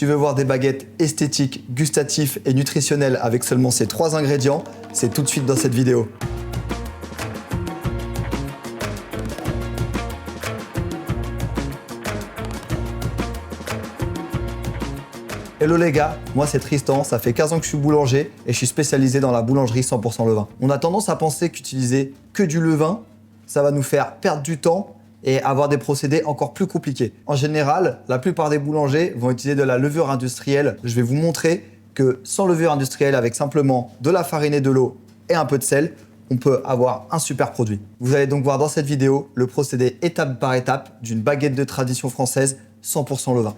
Tu veux voir des baguettes esthétiques, gustatives et nutritionnelles avec seulement ces 3 ingrédients? C'est tout de suite dans cette vidéo. Hello les gars, moi c'est Tristan, ça fait 15 ans que je suis boulanger et je suis spécialisé dans la boulangerie 100% levain. On a tendance à penser qu'utiliser que du levain, ça va nous faire perdre du temps et avoir des procédés encore plus compliqués. En général, la plupart des boulangers vont utiliser de la levure industrielle. Je vais vous montrer que sans levure industrielle, avec simplement de la farine et de l'eau et un peu de sel, on peut avoir un super produit. Vous allez donc voir dans cette vidéo le procédé étape par étape d'une baguette de tradition française 100% levain.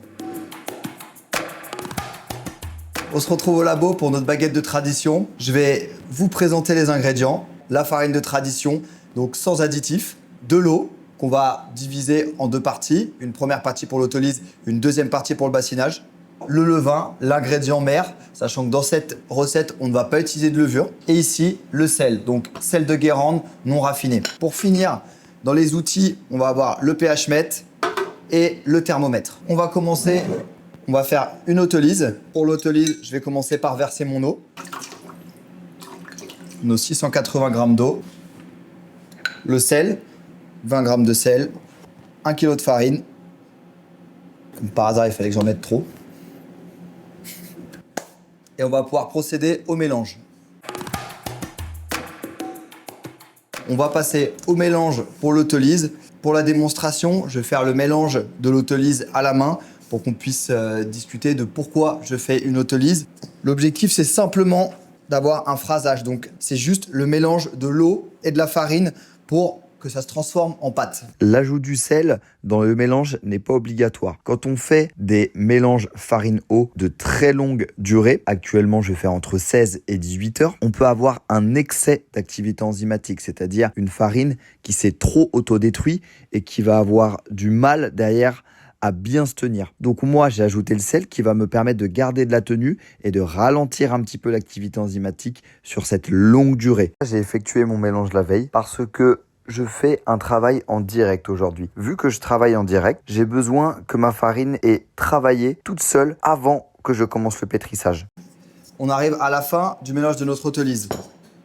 On se retrouve au labo pour notre baguette de tradition. Je vais vous présenter les ingrédients. La farine de tradition, donc sans additifs, de l'eau qu'on va diviser en 2 parties. Une première partie pour l'autolyse, une deuxième partie pour le bassinage. Le levain, l'ingrédient mère, sachant que dans cette recette, on ne va pas utiliser de levure. Et ici, le sel, donc sel de Guérande non raffiné. Pour finir, dans les outils, on va avoir le pH-mètre et le thermomètre. On va commencer. On va faire une autolyse. Pour l'autolyse, je vais commencer par verser mon eau. Nos 680 g d'eau. Le sel, 20 g de sel. 1 kg de farine. Comme par hasard, il fallait que j'en mette trop. Et on va pouvoir procéder au mélange. On va passer au mélange pour l'autolyse. Pour la démonstration, je vais faire le mélange de l'autolyse à la main pour qu'on puisse discuter de pourquoi je fais une autolyse. L'objectif, c'est simplement d'avoir un phrasage. Donc, c'est juste le mélange de l'eau et de la farine pour que ça se transforme en pâte. L'ajout du sel dans le mélange n'est pas obligatoire. Quand on fait des mélanges farine-eau de très longue durée, actuellement je vais faire entre 16 et 18 heures, on peut avoir un excès d'activité enzymatique, c'est-à-dire une farine qui s'est trop autodétruite et qui va avoir du mal derrière à bien se tenir. Donc moi, j'ai ajouté le sel qui va me permettre de garder de la tenue et de ralentir un petit peu l'activité enzymatique sur cette longue durée. J'ai effectué mon mélange la veille parce que je fais un travail en direct aujourd'hui. Vu que je travaille en direct, j'ai besoin que ma farine ait travaillé toute seule avant que je commence le pétrissage. On arrive à la fin du mélange de notre autolyse.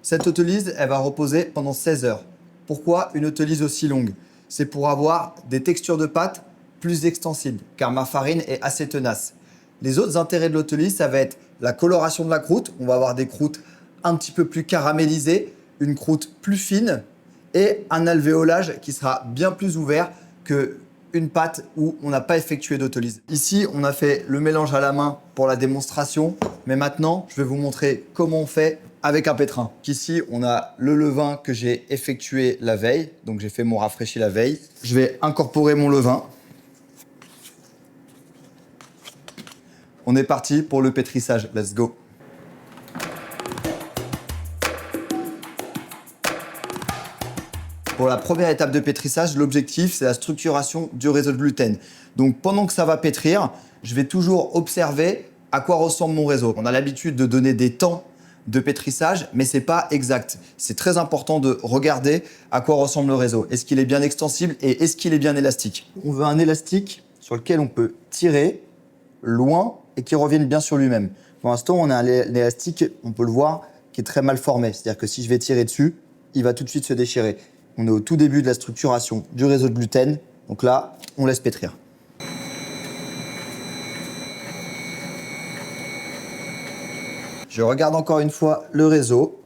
Cette autolyse, elle va reposer pendant 16 heures. Pourquoi une autolyse aussi longue? C'est pour avoir des textures de pâte plus extensible, car ma farine est assez tenace. Les autres intérêts de l'autolyse, ça va être la coloration de la croûte. On va avoir des croûtes un petit peu plus caramélisées, une croûte plus fine et un alvéolage qui sera bien plus ouvert qu'une pâte où on n'a pas effectué d'autolyse. Ici, on a fait le mélange à la main pour la démonstration, mais maintenant, je vais vous montrer comment on fait avec un pétrin. Ici, on a le levain que j'ai effectué la veille, donc j'ai fait mon rafraîchi la veille. Je vais incorporer mon levain. On est parti pour le pétrissage. Let's go. Pour la première étape de pétrissage, l'objectif, c'est la structuration du réseau de gluten. Donc, pendant que ça va pétrir, je vais toujours observer à quoi ressemble mon réseau. On a l'habitude de donner des temps de pétrissage, mais ce n'est pas exact. C'est très important de regarder à quoi ressemble le réseau. Est-ce qu'il est bien extensible et est-ce qu'il est bien élastique? On veut un élastique sur lequel on peut tirer loin et qui revienne bien sur lui-même. Pour l'instant, on a un élastique, on peut le voir, qui est très mal formé. C'est-à-dire que si je vais tirer dessus, il va tout de suite se déchirer. On est au tout début de la structuration du réseau de gluten. Donc là, on laisse pétrir. Je regarde encore une fois le réseau.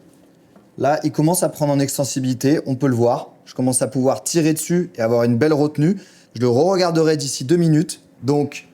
Là, il commence à prendre en extensibilité, on peut le voir. Je commence à pouvoir tirer dessus et avoir une belle retenue. Je le re-regarderai d'ici 2 minutes. Donc,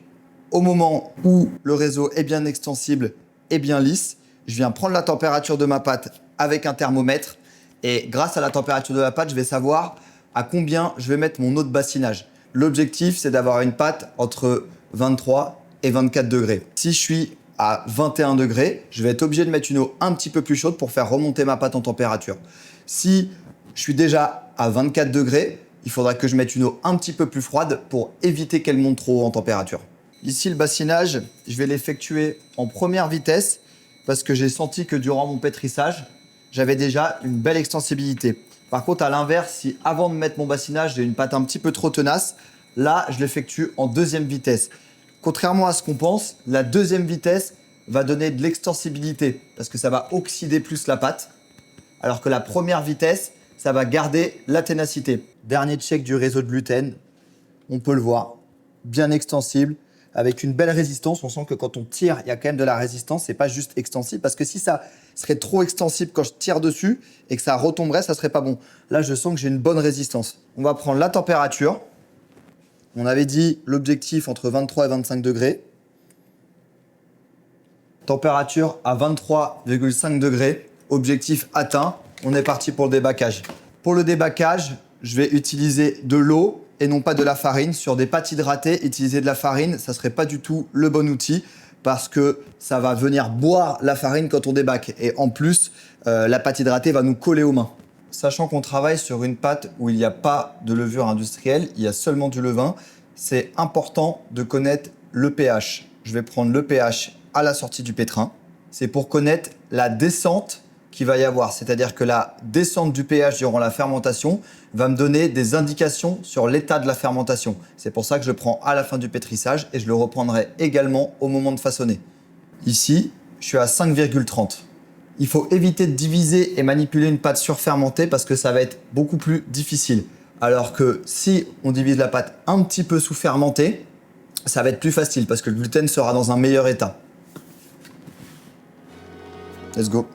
au moment où le réseau est bien extensible et bien lisse, je viens prendre la température de ma pâte avec un thermomètre et grâce à la température de la pâte, je vais savoir à combien je vais mettre mon eau de bassinage. L'objectif, c'est d'avoir une pâte entre 23 et 24 degrés. Si je suis à 21 degrés, je vais être obligé de mettre une eau un petit peu plus chaude pour faire remonter ma pâte en température. Si je suis déjà à 24 degrés, il faudra que je mette une eau un petit peu plus froide pour éviter qu'elle monte trop haut en température. Ici, le bassinage, je vais l'effectuer en première vitesse parce que j'ai senti que durant mon pétrissage, j'avais déjà une belle extensibilité. Par contre, à l'inverse, si avant de mettre mon bassinage, j'ai une pâte un petit peu trop tenace, là, je l'effectue en deuxième vitesse. Contrairement à ce qu'on pense, la deuxième vitesse va donner de l'extensibilité parce que ça va oxyder plus la pâte, alors que la première vitesse, ça va garder la ténacité. Dernier check du réseau de gluten, on peut le voir, bien extensible, avec une belle résistance. On sent que quand on tire, il y a quand même de la résistance, c'est pas juste extensible, parce que si ça serait trop extensible quand je tire dessus et que ça retomberait, ça serait pas bon. Là, je sens que j'ai une bonne résistance. On va prendre la température. On avait dit l'objectif entre 23 et 25 degrés. Température à 23,5 degrés, objectif atteint. On est parti pour le débâcage. Pour le débâcage, je vais utiliser de l'eau et non pas de la farine. Sur des pâtes hydratées, utiliser de la farine, ça ne serait pas du tout le bon outil parce que ça va venir boire la farine quand on débâque. Et en plus, la pâte hydratée va nous coller aux mains. Sachant qu'on travaille sur une pâte où il n'y a pas de levure industrielle, il y a seulement du levain, c'est important de connaître le pH. Je vais prendre le pH à la sortie du pétrin. C'est pour connaître la descente qu'il va y avoir. C'est-à-dire que la descente du pH durant la fermentation va me donner des indications sur l'état de la fermentation. C'est pour ça que je prends à la fin du pétrissage et je le reprendrai également au moment de façonner. Ici, je suis à 5,30. Il faut éviter de diviser et manipuler une pâte surfermentée parce que ça va être beaucoup plus difficile. Alors que si on divise la pâte un petit peu sous-fermentée, ça va être plus facile parce que le gluten sera dans un meilleur état. Let's go.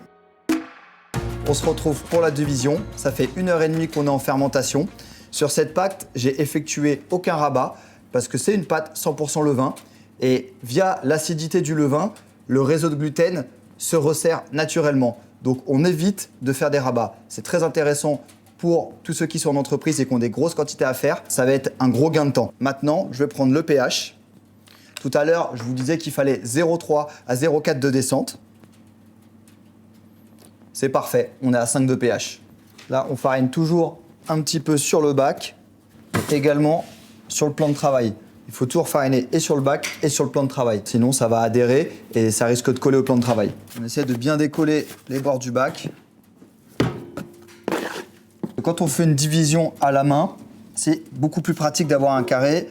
On se retrouve pour la division. Ça fait 1h30 qu'on est en fermentation. Sur cette pâte, j'ai effectué aucun rabat parce que c'est une pâte 100% levain. Et via l'acidité du levain, le réseau de gluten se resserre naturellement. Donc on évite de faire des rabats. C'est très intéressant pour tous ceux qui sont en entreprise et qui ont des grosses quantités à faire. Ça va être un gros gain de temps. Maintenant, je vais prendre le pH. Tout à l'heure, je vous disais qu'il fallait 0,3 à 0,4 de descente. C'est parfait, on est à 5 de pH. Là, on farine toujours un petit peu sur le bac, également sur le plan de travail. Il faut toujours fariner et sur le bac et sur le plan de travail. Sinon, ça va adhérer et ça risque de coller au plan de travail. On essaie de bien décoller les bords du bac. Quand on fait une division à la main, c'est beaucoup plus pratique d'avoir un carré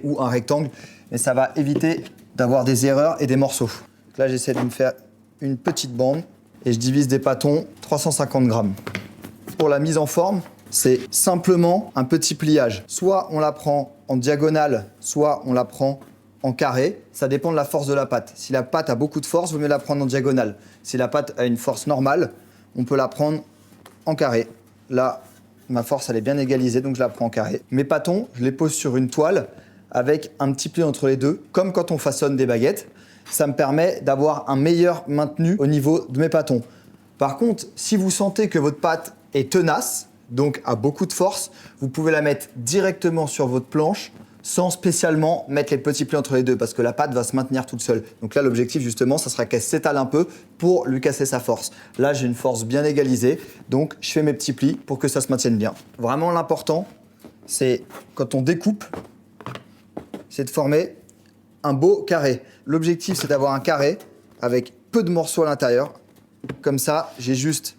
ou un rectangle, mais ça va éviter d'avoir des erreurs et des morceaux. Donc là, j'essaie de me faire une petite bande et je divise des pâtons 350 grammes. Pour la mise en forme, c'est simplement un petit pliage. Soit on la prend en diagonale, soit on la prend en carré. Ça dépend de la force de la pâte. Si la pâte a beaucoup de force, il vaut mieux la prendre en diagonale. Si la pâte a une force normale, on peut la prendre en carré. Là, ma force, elle est bien égalisée, donc je la prends en carré. Mes pâtons, je les pose sur une toile avec un petit pli entre les deux, comme quand on façonne des baguettes. Ça me permet d'avoir un meilleur maintenu au niveau de mes pâtons. Par contre, si vous sentez que votre pâte est tenace, donc a beaucoup de force, vous pouvez la mettre directement sur votre planche sans spécialement mettre les petits plis entre les deux parce que la pâte va se maintenir toute seule. Donc là, l'objectif justement, ça sera qu'elle s'étale un peu pour lui casser sa force. Là, j'ai une force bien égalisée, donc je fais mes petits plis pour que ça se maintienne bien. Vraiment, l'important, c'est quand on découpe, c'est de former un beau carré. L'objectif, c'est d'avoir un carré avec peu de morceaux à l'intérieur. Comme ça, j'ai juste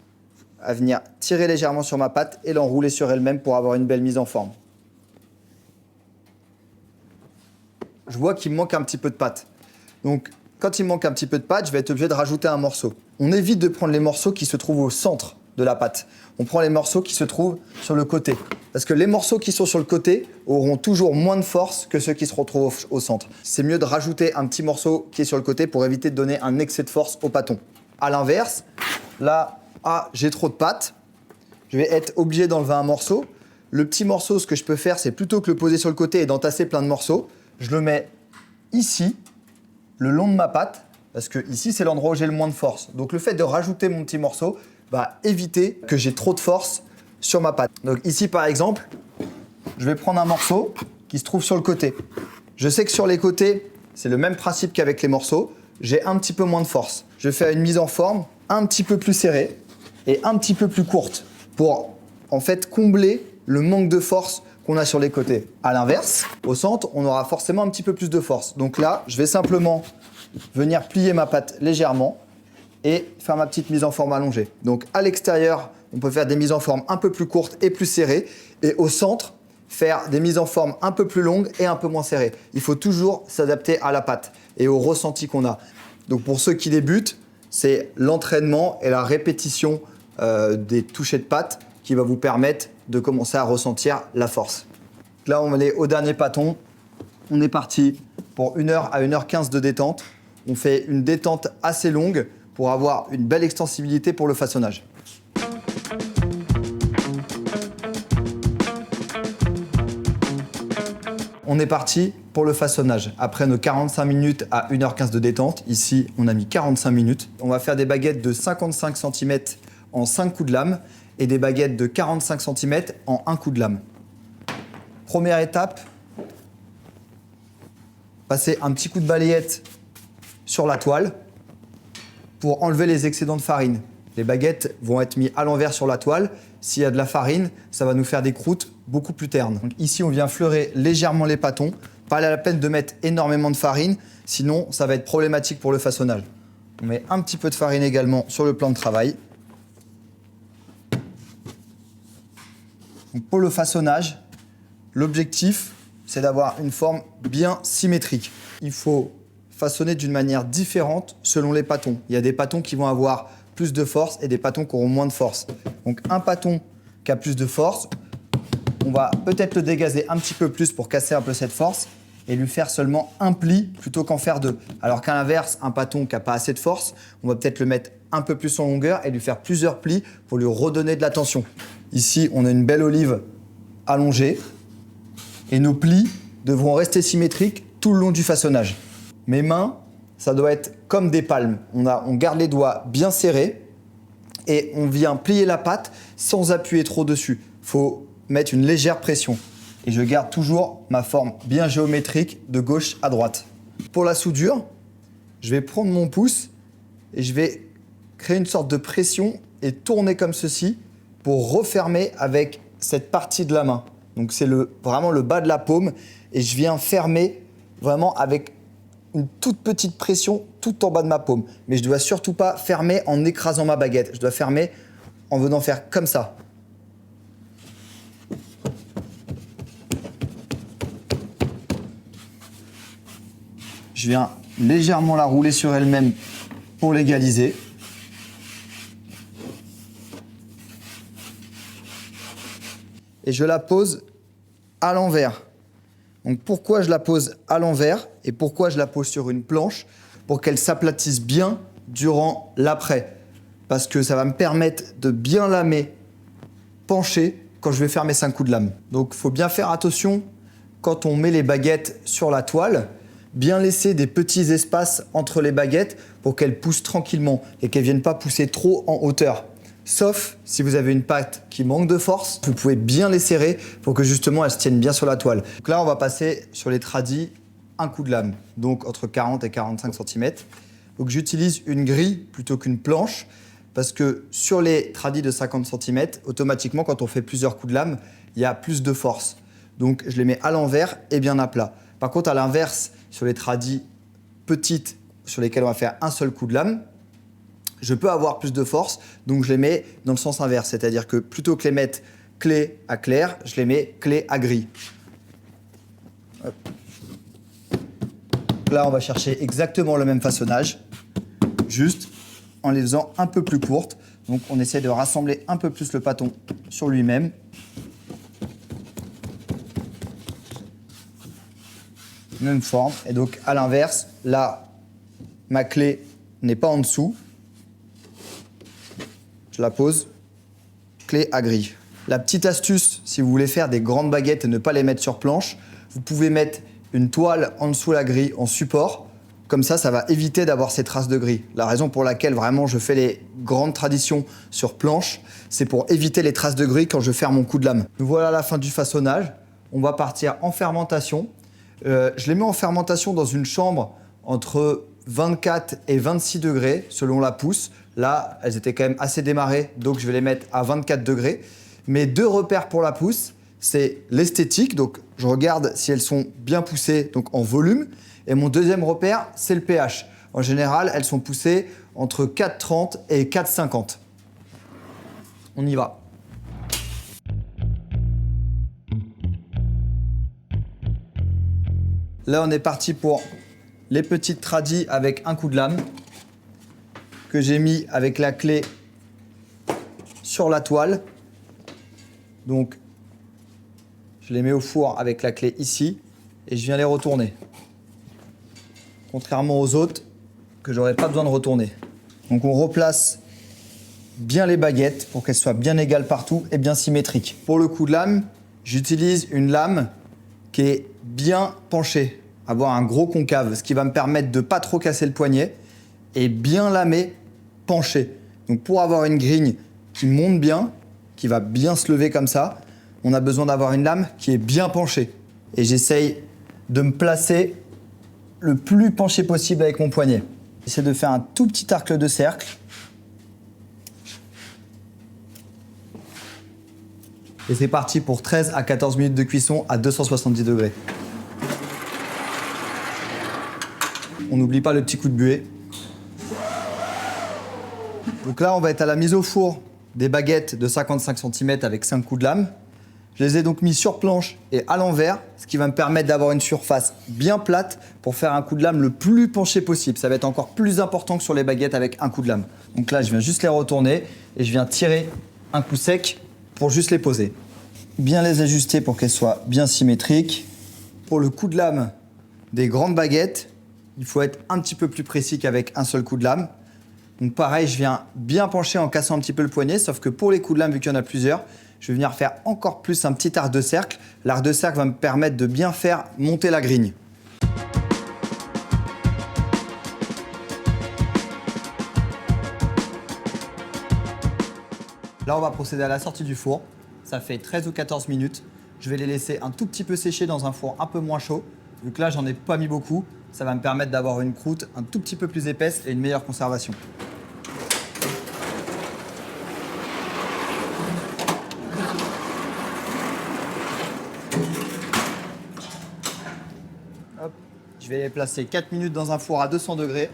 à venir tirer légèrement sur ma pâte et l'enrouler sur elle-même pour avoir une belle mise en forme. Je vois qu'il me manque un petit peu de pâte. Donc, quand il me manque un petit peu de pâte, je vais être obligé de rajouter un morceau. On évite de prendre les morceaux qui se trouvent au centre de la pâte. On prend les morceaux qui se trouvent sur le côté. Parce que les morceaux qui sont sur le côté auront toujours moins de force que ceux qui se retrouvent au centre. C'est mieux de rajouter un petit morceau qui est sur le côté pour éviter de donner un excès de force au pâton. À l'inverse, là, j'ai trop de pâte. Je vais être obligé d'enlever un morceau. Le petit morceau, ce que je peux faire, c'est plutôt que le poser sur le côté et d'entasser plein de morceaux, je le mets ici, le long de ma pâte, parce que ici, c'est l'endroit où j'ai le moins de force. Donc le fait de rajouter mon petit morceau va éviter que j'ai trop de force sur ma pâte. Donc ici, par exemple, je vais prendre un morceau qui se trouve sur le côté. Je sais que sur les côtés, c'est le même principe qu'avec les morceaux. J'ai un petit peu moins de force. Je vais faire une mise en forme un petit peu plus serrée et un petit peu plus courte pour en fait combler le manque de force qu'on a sur les côtés. À l'inverse, au centre, on aura forcément un petit peu plus de force. Donc là, je vais simplement venir plier ma pâte légèrement et faire ma petite mise en forme allongée. Donc à l'extérieur, on peut faire des mises en forme un peu plus courtes et plus serrées. Et au centre, faire des mises en forme un peu plus longues et un peu moins serrées. Il faut toujours s'adapter à la pâte et au ressenti qu'on a. Donc pour ceux qui débutent, c'est l'entraînement et la répétition des touchés de pâte qui va vous permettre de commencer à ressentir la force. Là, on est au dernier pâton. On est parti pour 1 heure à 1h15 de détente. On fait une détente assez longue pour avoir une belle extensibilité pour le façonnage. On est parti pour le façonnage. Après nos 45 minutes à 1h15 de détente, ici on a mis 45 minutes. On va faire des baguettes de 55 cm en 5 coups de lame et des baguettes de 45 cm en 1 coup de lame. Première étape, passer un petit coup de balayette sur la toile pour enlever les excédents de farine. Les baguettes vont être mises à l'envers sur la toile. S'il y a de la farine, ça va nous faire des croûtes beaucoup plus ternes. Donc ici, on vient fleurer légèrement les pâtons. Pas la peine de mettre énormément de farine, sinon ça va être problématique pour le façonnage. On met un petit peu de farine également sur le plan de travail. Donc pour le façonnage, l'objectif, c'est d'avoir une forme bien symétrique. Il faut façonner d'une manière différente selon les pâtons. Il y a des pâtons qui vont avoir plus de force et des pâtons qui auront moins de force. Donc un pâton qui a plus de force, on va peut-être le dégazer un petit peu plus pour casser un peu cette force et lui faire seulement un pli plutôt qu'en faire 2. Alors qu'à l'inverse, un pâton qui n'a pas assez de force, on va peut-être le mettre un peu plus en longueur et lui faire plusieurs plis pour lui redonner de la tension. Ici, on a une belle olive allongée et nos plis devront rester symétriques tout le long du façonnage. Mes mains, ça doit être comme des palmes. On garde les doigts bien serrés et on vient plier la pâte sans appuyer trop dessus. Il faut mettre une légère pression. Et je garde toujours ma forme bien géométrique de gauche à droite. Pour la soudure, je vais prendre mon pouce et je vais créer une sorte de pression et tourner comme ceci pour refermer avec cette partie de la main. Donc c'est vraiment le bas de la paume et je viens fermer vraiment avec une toute petite pression tout en bas de ma paume. Mais je ne dois surtout pas fermer en écrasant ma baguette. Je dois fermer en venant faire comme ça. Je viens légèrement la rouler sur elle-même pour l'égaliser. Et je la pose à l'envers. Donc pourquoi je la pose à l'envers et pourquoi je la pose sur une planche? Pour qu'elle s'aplatisse bien durant l'après. Parce que ça va me permettre de bien lamer, pencher, quand je vais faire mes 5 coups de lame. Donc il faut bien faire attention quand on met les baguettes sur la toile, bien laisser des petits espaces entre les baguettes pour qu'elles poussent tranquillement et qu'elles ne viennent pas pousser trop en hauteur. Sauf si vous avez une pâte qui manque de force, vous pouvez bien les serrer pour que justement elles se tiennent bien sur la toile. Donc là, on va passer sur les tradis un coup de lame, donc entre 40 et 45 cm. Donc j'utilise une grille plutôt qu'une planche parce que sur les tradis de 50 cm, automatiquement, quand on fait plusieurs coups de lame, il y a plus de force. Donc je les mets à l'envers et bien à plat. Par contre, à l'inverse, sur les tradis petites sur lesquelles on va faire un seul coup de lame, je peux avoir plus de force, donc je les mets dans le sens inverse. C'est-à-dire que plutôt que les mettre clé à clair, je les mets clé à gris. Hop. Là, on va chercher exactement le même façonnage, juste en les faisant un peu plus courtes. Donc on essaie de rassembler un peu plus le pâton sur lui-même. Même forme. Et donc à l'inverse, là, ma clé n'est pas en dessous. Je la pose, clé à gris. La petite astuce, si vous voulez faire des grandes baguettes et ne pas les mettre sur planche, vous pouvez mettre une toile en dessous la grille en support. Comme ça, ça va éviter d'avoir ces traces de gris. La raison pour laquelle vraiment je fais les grandes traditions sur planche, c'est pour éviter les traces de gris quand je ferme mon coup de lame. Nous voilà à la fin du façonnage. On va partir en fermentation. Je les mets en fermentation dans une chambre entre 24 et 26 degrés selon la pousse. Là, elles étaient quand même assez démarrées, donc je vais les mettre à 24 degrés. Mes 2 repères pour la pousse, c'est l'esthétique, donc je regarde si elles sont bien poussées, donc en volume. Et mon deuxième repère, c'est le pH. En général, elles sont poussées entre 4,30 et 4,50. On y va. Là, on est parti pour les petites tradis avec un coup de lame que j'ai mis avec la clé sur la toile. Donc, je les mets au four avec la clé ici et je viens les retourner. Contrairement aux autres que j'aurais pas besoin de retourner. Donc, on replace bien les baguettes pour qu'elles soient bien égales partout et bien symétriques. Pour le coup de lame, j'utilise une lame qui est bien penchée, avoir un gros concave, ce qui va me permettre de pas trop casser le poignet et bien lamer, penché. Donc pour avoir une grigne qui monte bien, qui va bien se lever comme ça, on a besoin d'avoir une lame qui est bien penchée. Et j'essaye de me placer le plus penché possible avec mon poignet. J'essaie de faire un tout petit arc de cercle. Et c'est parti pour 13 à 14 minutes de cuisson à 270 degrés. On n'oublie pas le petit coup de buée. Donc là, on va être à la mise au four des baguettes de 55 cm avec 5 coups de lame. Je les ai donc mis sur planche et à l'envers, ce qui va me permettre d'avoir une surface bien plate pour faire un coup de lame le plus penché possible. Ça va être encore plus important que sur les baguettes avec un coup de lame. Donc là, je viens juste les retourner et je viens tirer un coup sec pour juste les poser. Bien les ajuster pour qu'elles soient bien symétriques. Pour le coup de lame des grandes baguettes, il faut être un petit peu plus précis qu'avec un seul coup de lame. Donc pareil, je viens bien pencher en cassant un petit peu le poignet, sauf que pour les coups de lame, vu qu'il y en a plusieurs, je vais venir faire encore plus un petit arc de cercle. L'arc de cercle va me permettre de bien faire monter la grigne. Là, on va procéder à la sortie du four. Ça fait 13 ou 14 minutes. Je vais les laisser un tout petit peu sécher dans un four un peu moins chaud. Vu que là, j'en ai pas mis beaucoup, ça va me permettre d'avoir une croûte un tout petit peu plus épaisse et une meilleure conservation. Hop. Je vais les placer 4 minutes dans un four à 200 degrés.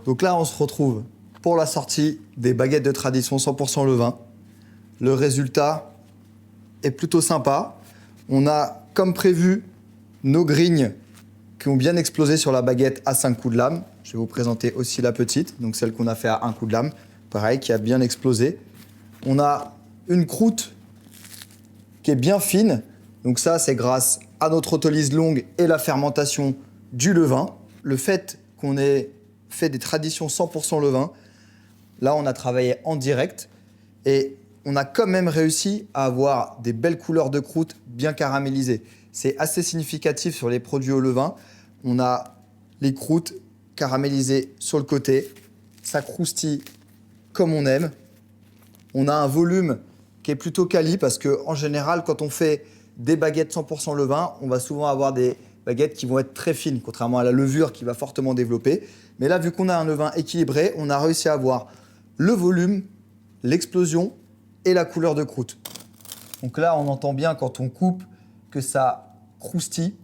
Donc là, on se retrouve pour la sortie des baguettes de tradition 100% levain. Le résultat est plutôt sympa. On a, comme prévu, nos grignes qui ont bien explosé sur la baguette à 5 coups de lame. Je vais vous présenter aussi la petite, donc celle qu'on a fait à 1 coup de lame. Pareil, qui a bien explosé. On a une croûte qui est bien fine. Donc ça, c'est grâce à notre autolyse longue et la fermentation du levain. Le fait qu'on ait fait des traditions 100% levain, là, on a travaillé en direct et on a quand même réussi à avoir des belles couleurs de croûte bien caramélisées. C'est assez significatif sur les produits au levain. On a les croûtes caramélisées sur le côté. Ça croustille comme on aime. On a un volume qui est plutôt quali parce qu'en général, quand on fait des baguettes 100% levain, on va souvent avoir des baguettes qui vont être très fines, contrairement à la levure qui va fortement développer. Mais là, vu qu'on a un levain équilibré, on a réussi à avoir le volume, l'explosion et la couleur de croûte. Donc là, on entend bien quand on coupe que ça croustille.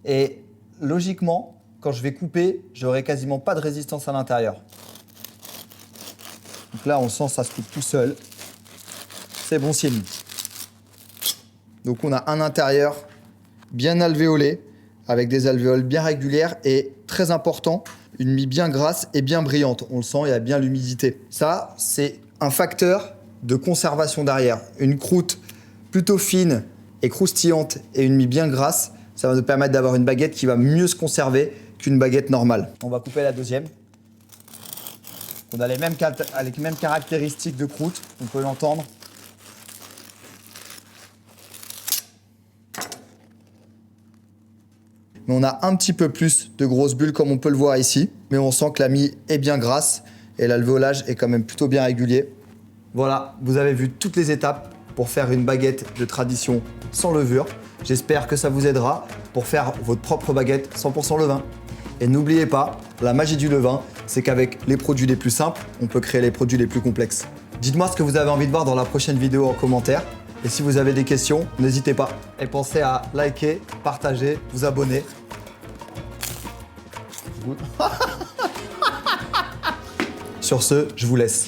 Et logiquement, quand je vais couper, j'aurai quasiment pas de résistance à l'intérieur. Donc là, on sent que ça se coupe tout seul. C'est bon signe. Donc on a un intérieur bien alvéolé, avec des alvéoles bien régulières et très important, une mie bien grasse et bien brillante. On le sent, il y a bien l'humidité. Ça, c'est un facteur de conservation derrière. Une croûte plutôt fine et croustillante et une mie bien grasse, ça va nous permettre d'avoir une baguette qui va mieux se conserver qu'une baguette normale. On va couper la deuxième. On a les mêmes caractéristiques de croûte, on peut l'entendre. Mais on a un petit peu plus de grosses bulles comme on peut le voir ici. Mais on sent que la mie est bien grasse et l'alvéolage est quand même plutôt bien régulier. Voilà, vous avez vu toutes les étapes pour faire une baguette de tradition sans levure. J'espère que ça vous aidera pour faire votre propre baguette 100% levain. Et n'oubliez pas, la magie du levain, c'est qu'avec les produits les plus simples, on peut créer les produits les plus complexes. Dites-moi ce que vous avez envie de voir dans la prochaine vidéo en commentaire. Et si vous avez des questions, n'hésitez pas. Et pensez à liker, partager, vous abonner. Sur ce, je vous laisse.